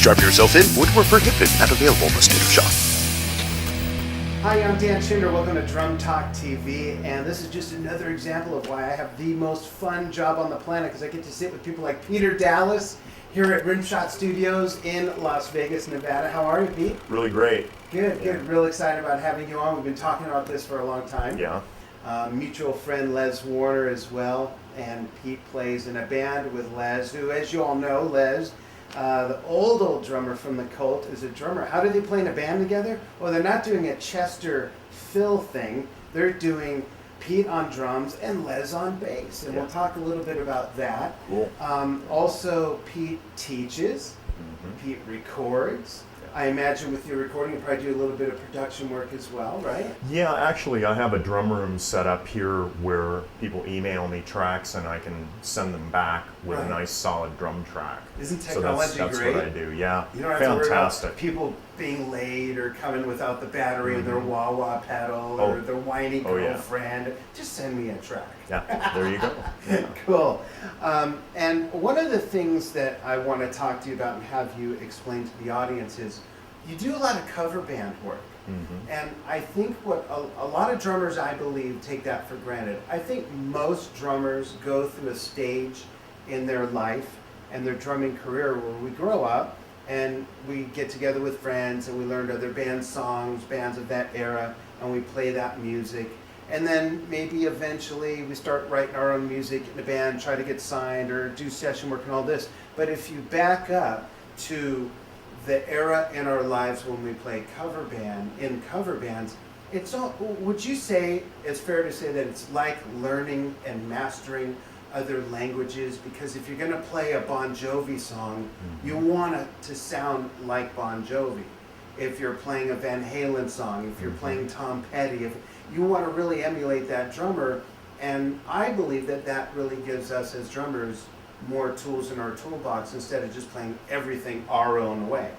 Strap yourself in, woodwork prohibited, and available in the state of shop. Hi, I'm Dan Schinder. Welcome to Drum Talk TV, and this is just another example of why I have the most fun job on the planet, because I get to sit with people like Peter Dallas here at Rimshot Studios in Las Vegas, Nevada. How are you, Pete? Really great. Good, good. Real excited about having you on. We've been talking about this for a long time. Yeah. Mutual friend Les Warner as well, and Pete plays in a band with Les, who, as you all know, Les, the old drummer from the Cult, is a drummer. How do they play in a band together? Well, they're not doing a Chester Phil thing. They're doing Pete on drums and Les on bass, and we'll talk a little bit about that. Cool. Also, Pete teaches. Pete records. I imagine with your recording, you probably do a little bit of production work as well, right? Yeah, actually, I have a drum room set up here where people email me tracks and I can send them back with a nice solid drum track. Isn't technology that's great? what I do, yeah. You don't have to worry about people being late or coming without the battery of their wah-wah pedal or their whiny girlfriend. Just send me a track. Yeah, there you go. Yeah. Cool. And one of the things that I want to talk to you about and have you explain to the audience is you do a lot of cover band work. And I think what a lot of drummers, I believe, take that for granted. I think most drummers go through a stage in their life and their drumming career where we grow up and we get together with friends and we learn other band songs, bands of that era, and we play that music. And then maybe eventually we start writing our own music in a band, try to get signed or do session work and all this. But if you back up to the era in our lives when we play cover bands, it's all, would you say it's fair to say that it's like learning and mastering other languages? Because if you're going to play a Bon Jovi song, you want it to sound like Bon Jovi. If you're playing a Van Halen song, if you're playing Tom Petty, if you want to really emulate that drummer, and I believe that that really gives us as drummers more tools in our toolbox instead of just playing everything our own way.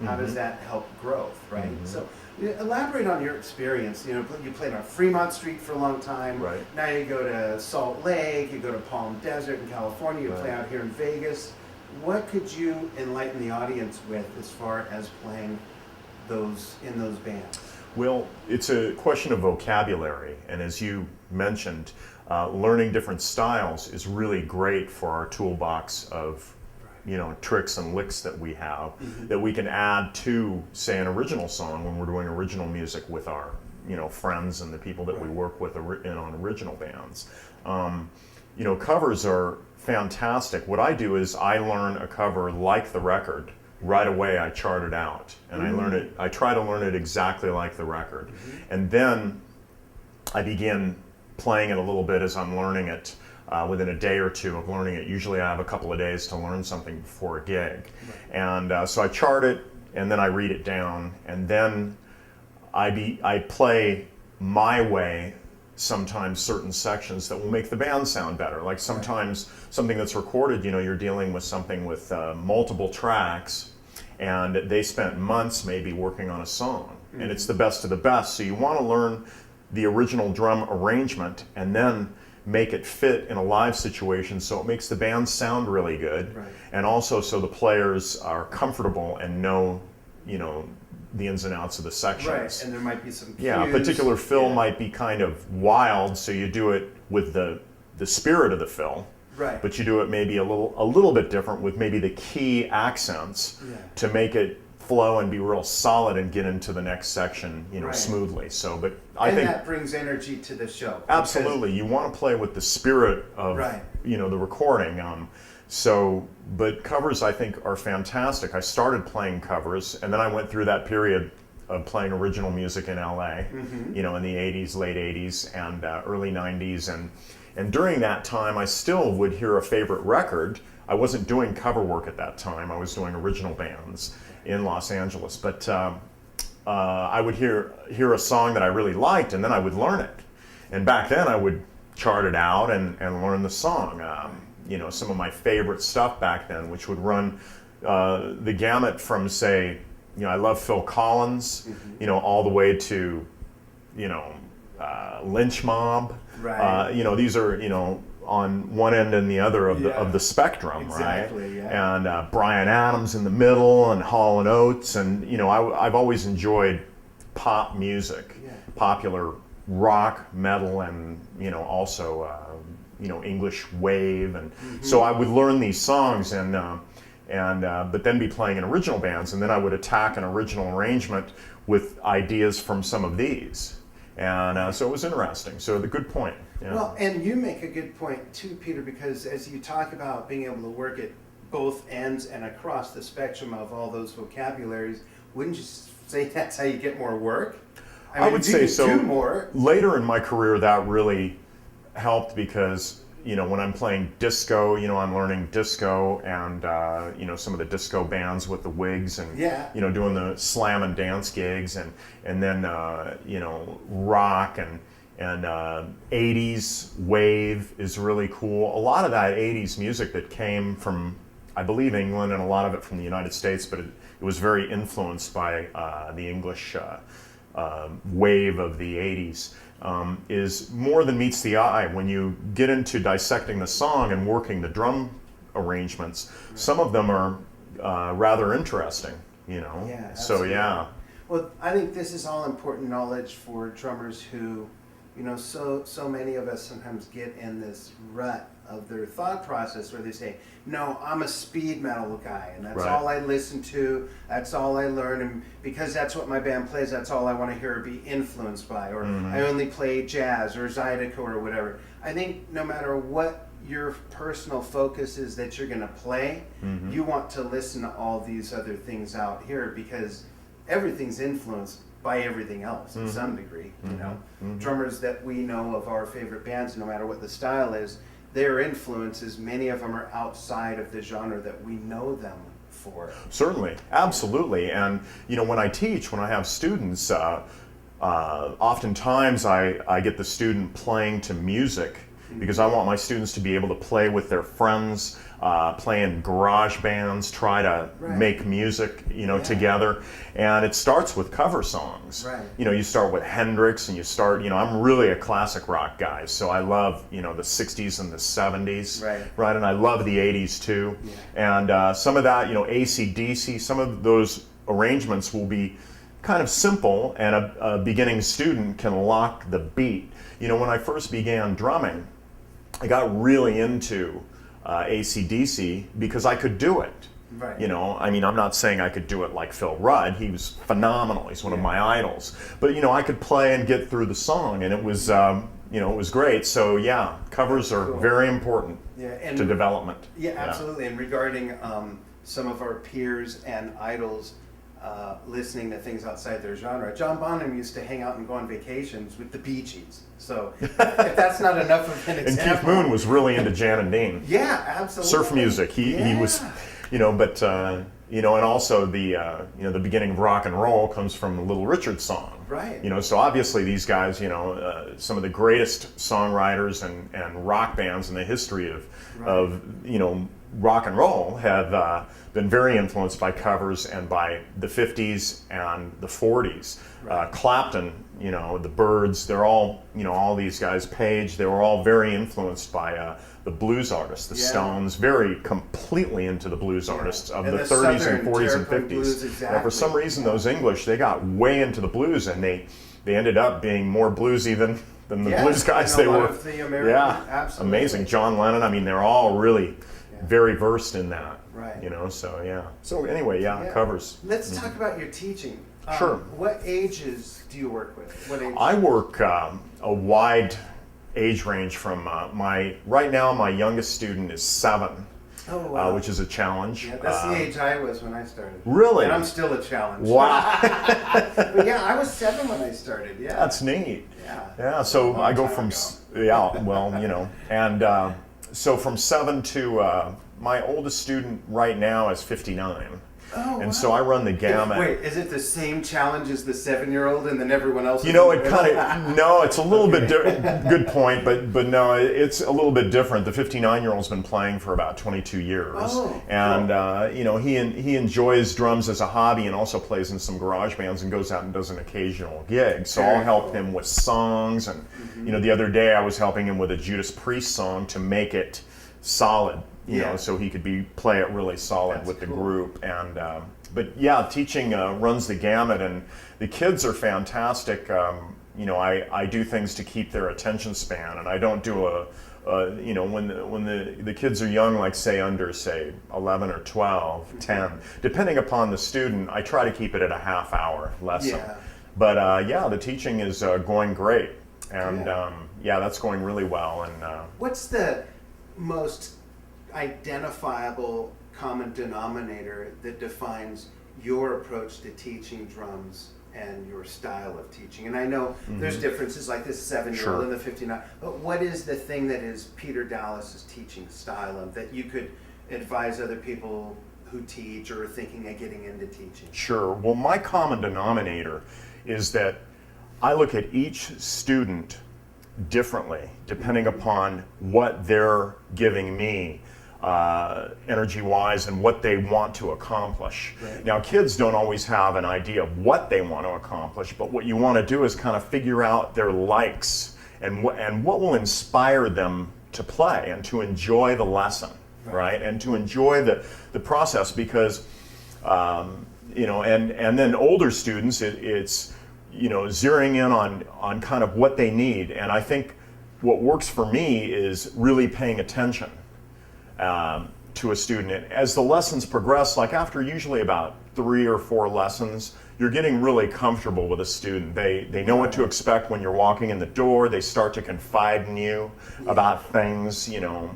How does that help growth, right? So elaborate on your experience. You know, you played on Fremont Street for a long time. Right. Now you go to Salt Lake, you go to Palm Desert in California, you play out here in Vegas. What could you enlighten the audience with as far as playing in those bands? Well, it's a question of vocabulary, and as you mentioned, learning different styles is really great for our toolbox of tricks and licks that we have that we can add to, say, an original song when we're doing original music with our friends and the people that we work with on original bands. Covers are fantastic. What I do is I learn a cover like the record. Right away I chart it out and I try to learn it exactly like the record. And then I begin playing it a little bit as I'm learning it. Within a day or two of learning it. Usually I have a couple of days to learn something before a gig. And so I chart it and then I read it down and then I play my way sometimes certain sections that will make the band sound better. Like sometimes something that's recorded, you're dealing with something with multiple tracks and they spent months maybe working on a song and it's the best of the best. So you want to learn the original drum arrangement and then make it fit in a live situation so it makes the band sound really good, and also so the players are comfortable and know the ins and outs of the sections. Right, and there might be some cues. Yeah, a particular fill might be kind of wild, so you do it with the spirit of the fill. Right. But you do it maybe a little bit different with maybe the key accents to make it flow and be real solid and get into the next section, smoothly. So, but I think that brings energy to the show. Absolutely, you want to play with the spirit of the recording. But covers I think are fantastic. I started playing covers, and then I went through that period of playing original music in LA, in the '80s, late '80s, and early '90s, and during that time, I still would hear a favorite record. I wasn't doing cover work at that time. I was doing original bands in Los Angeles, but I would hear a song that I really liked, and then I would learn it. And back then, I would chart it out and learn the song. Some of my favorite stuff back then, which would run the gamut from, say, I love Phil Collins, all the way to, Lynch Mob. Right. These are, on one end and the other of the spectrum, exactly, right? Yeah. And Bryan Adams in the middle, and Hall and Oates, and I've always enjoyed pop music, popular rock, metal, and also English wave, and so I would learn these songs but then be playing in original bands, and then I would attack an original arrangement with ideas from some of these, and so it was interesting. So the good point. Yeah. Well, and you make a good point too, Peter, because as you talk about being able to work at both ends and across the spectrum of all those vocabularies, wouldn't you say that's how you get more work? I would say so. Do more. Later in my career, that really helped because when I'm playing disco, I'm learning disco and some of the disco bands with the wigs and doing the slam and dance gigs and then rock and 80s wave is really cool. A lot of that 80s music that came from, I believe, England, and a lot of it from the United States, but it was very influenced by the English wave of the 80s. Is more than meets the eye when you get into dissecting the song and working the drum arrangements. Some of them are rather interesting, Yeah, so yeah. Well, I think this is all important knowledge for drummers who, so many of us sometimes get in this rut of their thought process where they say, no, I'm a speed metal guy, and that's all I listen to, that's all I learn, and because that's what my band plays, that's all I want to hear or be influenced by, or I only play jazz or Zydeco or whatever. I think no matter what your personal focus is that you're going to play, you want to listen to all these other things out here, because everything's influenced by everything else to some degree. Drummers that we know of our favorite bands, no matter what the style is, their influences, many of them are outside of the genre that we know them for. Certainly, absolutely. And when I teach, when I have students, oftentimes I get the student playing to music because I want my students to be able to play with their friends, play in garage bands, try to make music, together. And it starts with cover songs. Right. You start with Hendrix, and you start, I'm really a classic rock guy, so I love, the 60s and the 70s. Right. And I love the 80s too. Yeah. And some of that, AC/DC, some of those arrangements will be kind of simple, and a beginning student can lock the beat. When I first began drumming, I got really into AC/DC because I could do it. Right. I'm not saying I could do it like Phil Rudd. He was phenomenal. He's one of my idols. But I could play and get through the song, and it was it was great. So yeah, covers are very important to development. Yeah, absolutely. And regarding some of our peers and idols listening to things outside their genre, John Bonham used to hang out and go on vacations with the Bee Gees. So if that's not enough of an example. And Keith Moon was really into Jan and Dean. Yeah, absolutely. Surf music. He was, but and also the beginning of rock and roll comes from the Little Richard song. Right. So obviously these guys, some of the greatest songwriters and rock bands in the history of rock and roll have been very influenced by covers and by the 50s and the 40s. Clapton, the Byrds, they're all, all these guys, Page, they were all very influenced by the blues artists, the Stones, very completely into the blues artists of the 30s and 40s and 50s. Blues, exactly. And for some reason, those English, they got way into the blues, and they ended up being more bluesy than the blues guys they were. Absolutely. Amazing. John Lennon, they're all really very versed in that. Right. So yeah. So anyway, covers. Let's talk about your teaching. Sure. What ages do you work with? What ages? I work a wide age range from right now my youngest student is 7. Oh, wow. Which is a challenge. Yeah, that's the age I was when I started. Really? And I'm still a challenge. Wow. But yeah, I was 7 when I started. Yeah. That's neat. Yeah. Yeah. So I go from and so from 7 to my oldest student right now is 59. Oh, and wow. so I run the gamut. Wait, is it the same challenge as the 7-year-old and then everyone else? You know, it kind of, no, it's a little bit good point, but no, it's a little bit different. The 59-year-old's been playing for about 22 years, and cool. you know, he enjoys drums as a hobby and also plays in some garage bands and goes out and does an occasional gig. So I'll help him with songs, and you know, the other day I was helping him with a Judas Priest song to make it solid. You know, so he could play it really solid with the group. And but yeah, teaching runs the gamut, and the kids are fantastic. You know, I do things to keep their attention span, and I don't do you know, when the kids are young, like say under 11 or 12, 10, depending upon the student, I try to keep it at a half-hour lesson. But yeah, the teaching is going great, and yeah, that's going really well. And what's the most identifiable common denominator that defines your approach to teaching drums and your style of teaching? And I know there's differences like this 7-year-old and the 59, but what is the thing that is Peter Dallas's teaching style of that you could advise other people who teach or are thinking of getting into teaching? Sure. Well, my common denominator is that I look at each student differently depending upon what they're giving me energy-wise and what they want to accomplish. Now, kids don't always have an idea of what they want to accomplish, but what you want to do is kind of figure out their likes and what will inspire them to play and to enjoy the lesson, right? And to enjoy the process, because you know, and then older students, it's you know, zeroing in on kind of what they need. And I think what works for me is really paying attention to a student. And as the lessons progress, like after usually about 3 or 4 lessons, you're getting really comfortable with a student. They know what to expect when you're walking in the door. They start to confide in you about things, you know,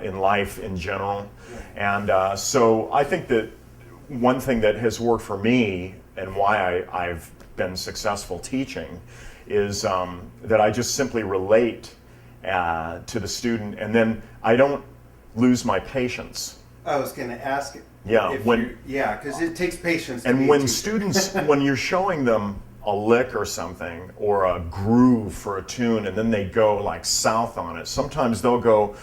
in life in general. And so I think that one thing that has worked for me and why I've been successful teaching is that I just simply relate to the student, and then I don't lose my patience. I was going to ask. Yeah, because it takes patience. And when students, when you're showing them a lick or something, or a groove for a tune, and then they go like south on it, sometimes they'll go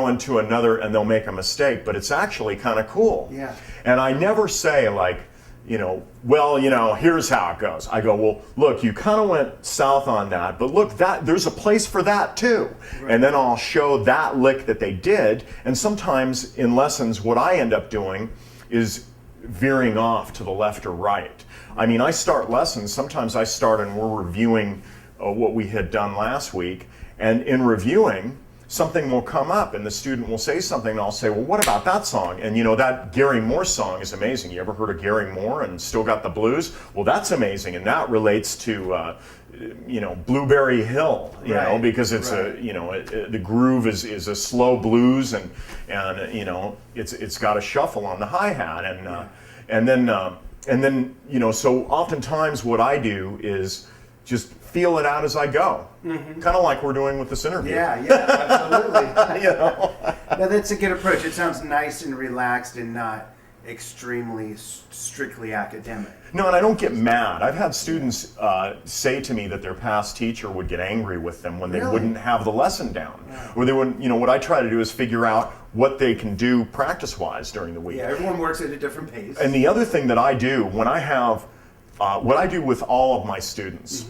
into another and they'll make a mistake, but it's actually kind of cool. Yeah. And I never say like, you know, well, you know, here's how it goes. I go, well, look, you kind of went south on that, but look, there's a place for that too. And then I'll show that lick that they did. And sometimes in lessons, what I end up doing is veering off to the left or right. I mean, I start lessons, sometimes I start and we're reviewing what we had done last week. And in reviewing, something will come up and the student will say something, and I'll say, well, what about that song? And you know, that Gary Moore song is amazing. You ever heard of Gary Moore and Still Got the Blues? Well, that's amazing, and that relates to you know, Blueberry Hill, you know, because it's a, you know, the groove is a slow blues, and you know, it's got a shuffle on the hi-hat, and then you know, so oftentimes what I do is just feel it out as I go, kind of like we're doing with this interview. Yeah, absolutely. You know? Now that's a good approach. It sounds nice and relaxed and not extremely strictly academic. No, and I don't get mad. I've had students say to me that their past teacher would get angry with them when they wouldn't have the lesson down. Or they wouldn't, you know, what I try to do is figure out what they can do practice-wise during the week. Yeah, everyone works at a different pace. And the other thing that I do when I have, what I do with all of my students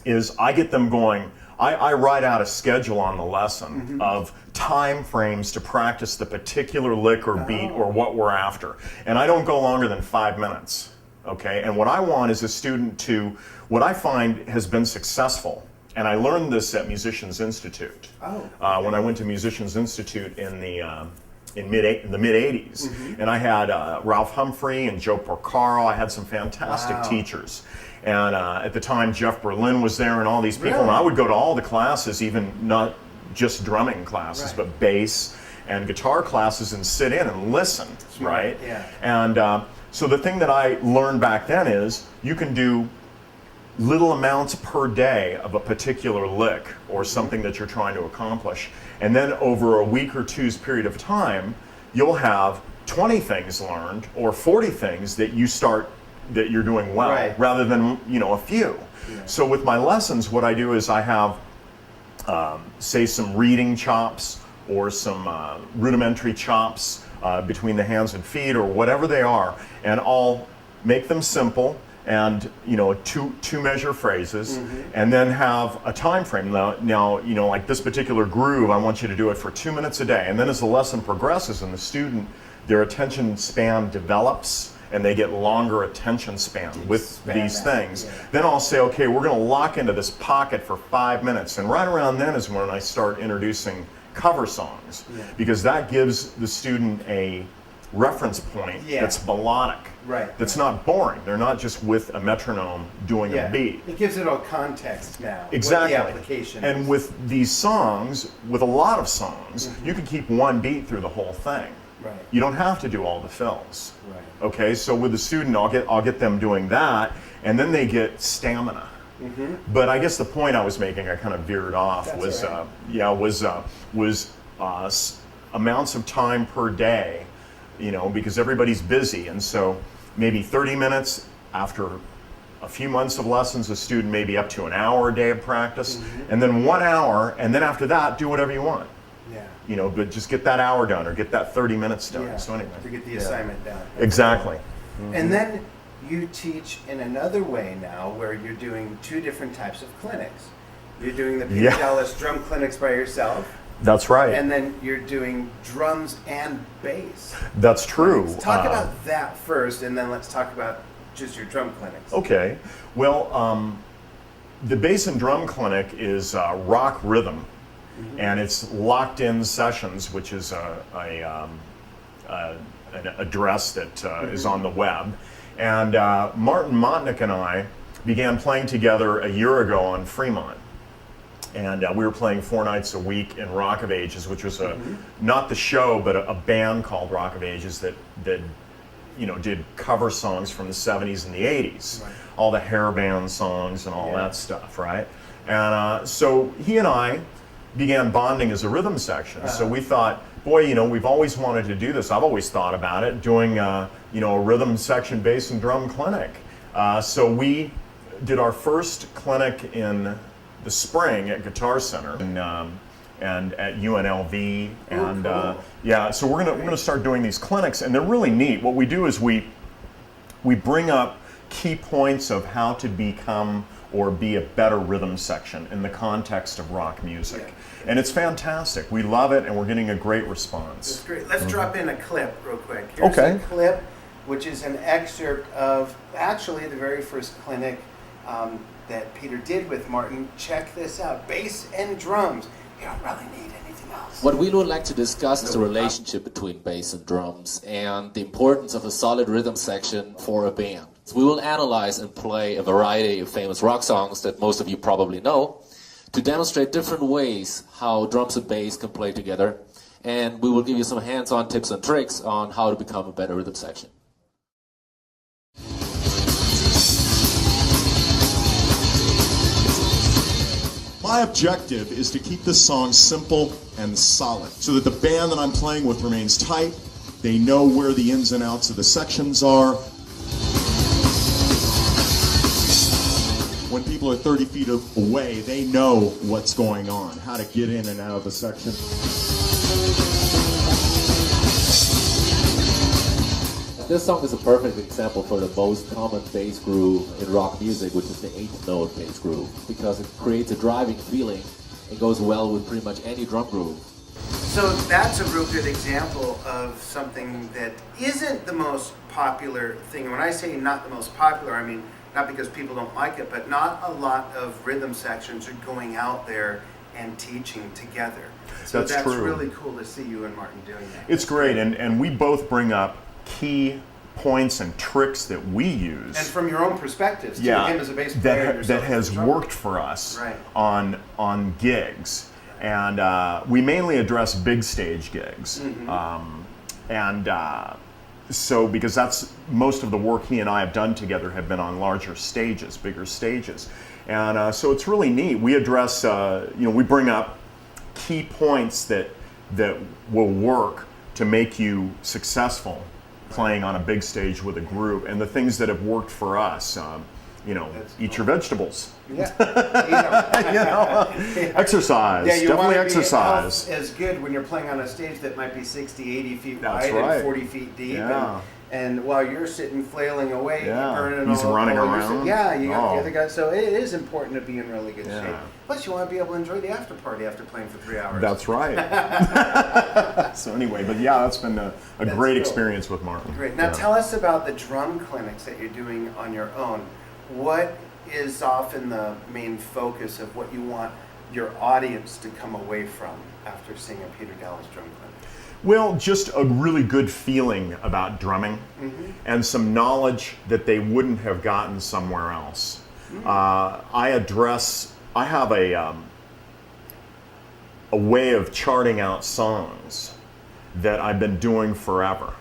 is I get them going, I write out a schedule on the lesson of time frames to practice the particular lick or beat or what we're after. And I don't go longer than 5 minutes, okay? And what I want is a student to, what I find has been successful, and I learned this at Musicians Institute. When I went to Musicians Institute in the mid-'80s. And I had Ralph Humphrey and Joe Porcaro. I had some fantastic teachers. And at the time, Jeff Berlin was there and all these people. And I would go to all the classes, even not just drumming classes, but bass and guitar classes, and sit in and listen, right? And so the thing that I learned back then is you can do little amounts per day of a particular lick or something that you're trying to accomplish. And then over a week or two's period of time, you'll have 20 things learned or 40 things that you're doing well, Right. rather than, a few. Yeah. So with my lessons, what I do is I have, say, some reading chops or some rudimentary chops between the hands and feet or whatever they are, and I'll make them simple and two measure phrases, and then have a time frame. Now like this particular groove, I want you to do it for 2 minutes a day, and then as the lesson progresses and the student, their attention span develops and they get longer attention span with these things, then I'll say, okay, we're going to lock into this pocket for 5 minutes, and right around then is when I start introducing cover songs, because that gives the student a reference point that's melodic, that's not boring. They're not just with a metronome doing a beat. It gives it all context now. Exactly. What the application and is. with these songs, with a lot of songs, you can keep one beat through the whole thing. Right. You don't have to do all the fills. Right. Okay, so with the student, I'll get them doing that, and then they get stamina. But I guess the point I was making, I kind of veered off, That's was amounts of time per day, because everybody's busy, and so maybe 30 minutes after a few months of lessons, a student may be up to an hour a day of practice, and then 1 hour, and then after that, do whatever you want. But just get that hour done or get that 30 minutes done. So anyway, to get the assignment done. Exactly. And then you teach in another way now, where you're doing two different types of clinics. You're doing the Peter Dallas drum clinics by yourself. That's right. And then you're doing drums and bass. That's true. Let's talk about that first, and then let's talk about just your drum clinics. Okay. Well, the bass and drum clinic is rock rhythm, and it's locked in sessions, which is an address that is on the web. And Martin Motnick and I began playing together a year ago on Fremont. And we were playing 4 nights a week in Rock of Ages, which was not the show, but a band called Rock of Ages that did cover songs from the 70s and the 80s, all the hair band songs and all that stuff, right? And so he and I began bonding as a rhythm section. So we thought, boy, we've always wanted to do this. I've always thought about it, doing a rhythm section bass and drum clinic. So we did our first clinic in the spring at Guitar Center and at UNLV, and cool. So we're gonna start doing these clinics, and they're really neat. What we do is we bring up key points of how to become or be a better rhythm section in the context of rock music, and it's fantastic. We love it, and we're getting a great response. That's great. Let's drop in a clip real quick. Here's a clip, which is an excerpt of actually the very first clinic that Peter did with Martin. Check this out. Bass and drums. You don't really need anything else. What we would like to discuss is the relationship between bass and drums and the importance of a solid rhythm section for a band. So we will analyze and play a variety of famous rock songs that most of you probably know to demonstrate different ways how drums and bass can play together, and we will give you some hands-on tips and tricks on how to become a better rhythm section. My objective is to keep this song simple and solid so that the band that I'm playing with remains tight. They know where the ins and outs of the sections are. When people are 30 feet away, they know what's going on, how to get in and out of the section. This song is a perfect example for the most common bass groove in rock music, which is the 8th note bass groove, because it creates a driving feeling and goes well with pretty much any drum groove. So that's a real good example of something that isn't the most popular thing. When I say not the most popular, I mean not because people don't like it, but not a lot of rhythm sections are going out there and teaching together. So that's true. Really cool to see you and Martin doing that. It's great, and we both bring up key points and tricks that we use. And from your own perspectives, too, him as a bass player, that has worked for us on gigs. And we mainly address big stage gigs. So because that's most of the work he and I have done together have been on larger stages, bigger stages. And so it's really neat. We address, we bring up key points that will work to make you successful playing on a big stage with a group, and the things that have worked for us. Eat your vegetables. Yeah. Exercise. Yeah, you Definitely want to exercise. be as good when you're playing on a stage that might be 60, 80 feet That's wide right. and 40 feet deep. Yeah. And while you're sitting flailing away, Yeah. burning He's all running your around. Yeah, you got Oh. the other guy. So it is important to be in really good Yeah. shape. Plus, you want to be able to enjoy the after party after playing for 3 hours. That's right. So anyway, but yeah, that's been a great cool. experience with Martin. Great. Now tell us about the drum clinics that you're doing on your own. What is often the main focus of what you want your audience to come away from after seeing a Peter Dallas drum clinic? Well, just a really good feeling about drumming and some knowledge that they wouldn't have gotten somewhere else. I have a way of charting out songs that I've been doing forever.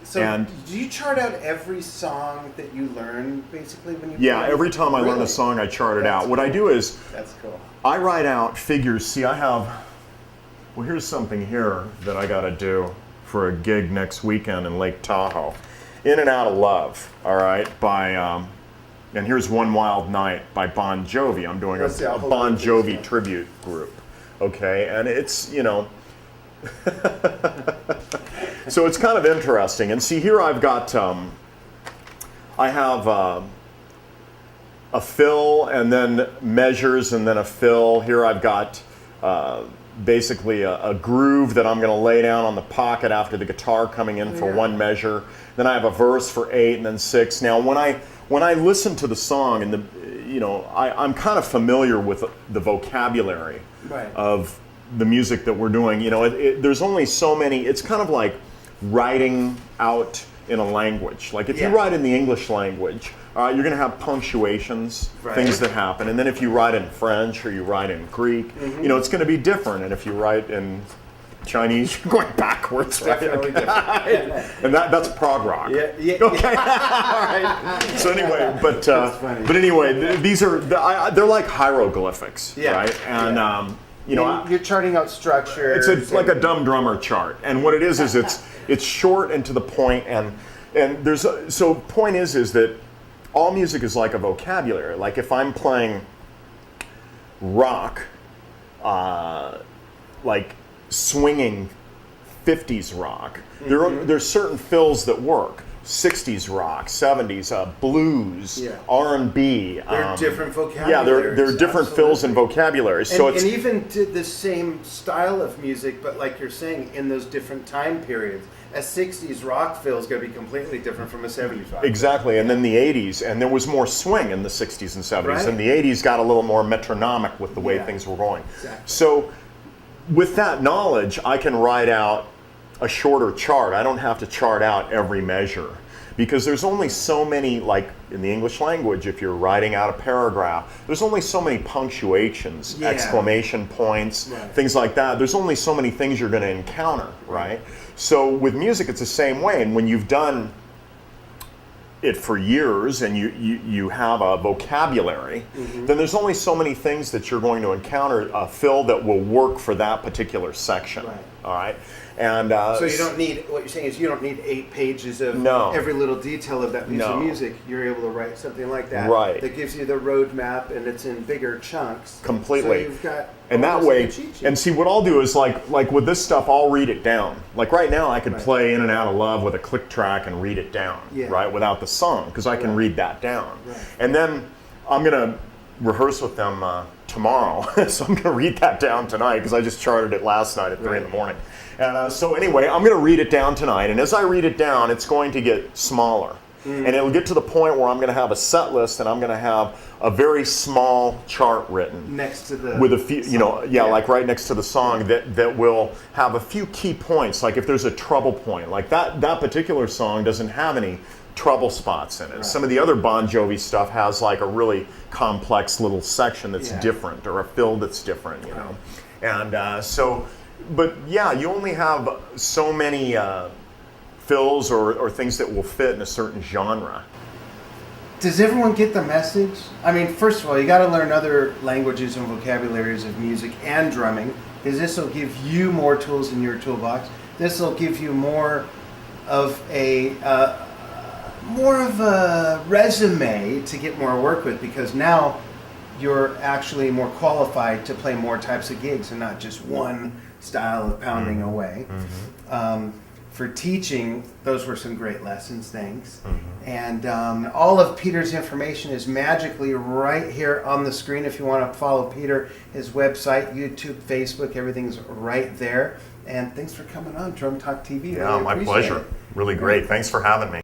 So do you chart out every song that you learn, basically, when you Yeah, play? every time I learn Really? a song, I chart it That's out. What I do is That's cool. I write out figures. See, here's something here that I got to do for a gig next weekend in Lake Tahoe. In and Out of Love, all right, by, and here's One Wild Night by Bon Jovi. I'm doing Let's see, a I'll hold Bon on to this Jovi one. tribute group, okay, and it's, so it's kind of interesting. And see, here I've got, I have a fill and then measures and then a fill. Here I've got basically a groove that I'm going to lay down on the pocket after the guitar coming in for one measure. Then I have a verse for 8 and then 6. Now when I listen to the song and I'm kind of familiar with the vocabulary of the music that we're doing. There's only so many. It's kind of like writing out in a language. Like if you write in the English language, you're going to have punctuations, things that happen. And then if you write in French or you write in Greek, it's going to be different. And if you write in Chinese, you're going backwards, right? Definitely different. And that's prog rock. Yeah. Okay. All right. So anyway, but anyway, these are they're like hieroglyphics, right? And you're charting out structure. It's like a dumb drummer chart, and what it is it's short and to the point, and there's point is that all music is like a vocabulary. Like if I'm playing rock, like swinging 50s rock, there's certain fills that work. 60s rock, 70s blues, R&B. They're different vocabularies. Yeah, they're different fills and vocabularies. So and even to the same style of music, but like you're saying, in those different time periods. A 60s rock fill is going to be completely different from a 70s rock. Exactly, and then the 80s, and there was more swing in the 60s and 70s, and the 80s got a little more metronomic with the way things were going. Exactly. So with that knowledge, I can write out a shorter chart. I don't have to chart out every measure because there's only so many, like in the English language, if you're writing out a paragraph, there's only so many punctuations, exclamation points, things like that. There's only so many things you're going to encounter, right? So with music, it's the same way. And when you've done it for years and you have a vocabulary, then there's only so many things that you're going to encounter, fill that will work for that particular section. All right. And so you don't need, what you're saying is you don't need 8 pages of every little detail of that piece of music. You're able to write something like that that gives you the roadmap, and it's in bigger chunks. Completely. So you've got and that way, and see what I'll do is like with this stuff, I'll read it down. Like right now, I could play In and Out of Love with a click track and read it down, right, without the song, because I can read that down. And then I'm gonna rehearse with them tomorrow, so I'm gonna read that down tonight because I just charted it last night at 3 in the morning. And so anyway, I'm going to read it down tonight, and as I read it down, it's going to get smaller. And it'll get to the point where I'm going to have a set list, and I'm going to have a very small chart written next to the with a few, like right next to the song that will have a few key points. Like if there's a trouble point, like that particular song doesn't have any trouble spots in it. Some of the other Bon Jovi stuff has like a really complex little section that's different, or a fill that's different, and so. But yeah, you only have so many fills or things that will fit in a certain genre. Does everyone get the message? I mean, first of all, you got to learn other languages and vocabularies of music and drumming, because this will give you more tools in your toolbox. this will give you more of a resume to get more work with, because now you're actually more qualified to play more types of gigs and not just one style of pounding away. For teaching, those were some great lessons, thanks. And all of Peter's information is magically right here on the screen if you want to follow Peter, his website, YouTube, Facebook, everything's right there. And thanks for coming on Drum Talk TV. Yeah, my pleasure. Really great. Thanks for having me.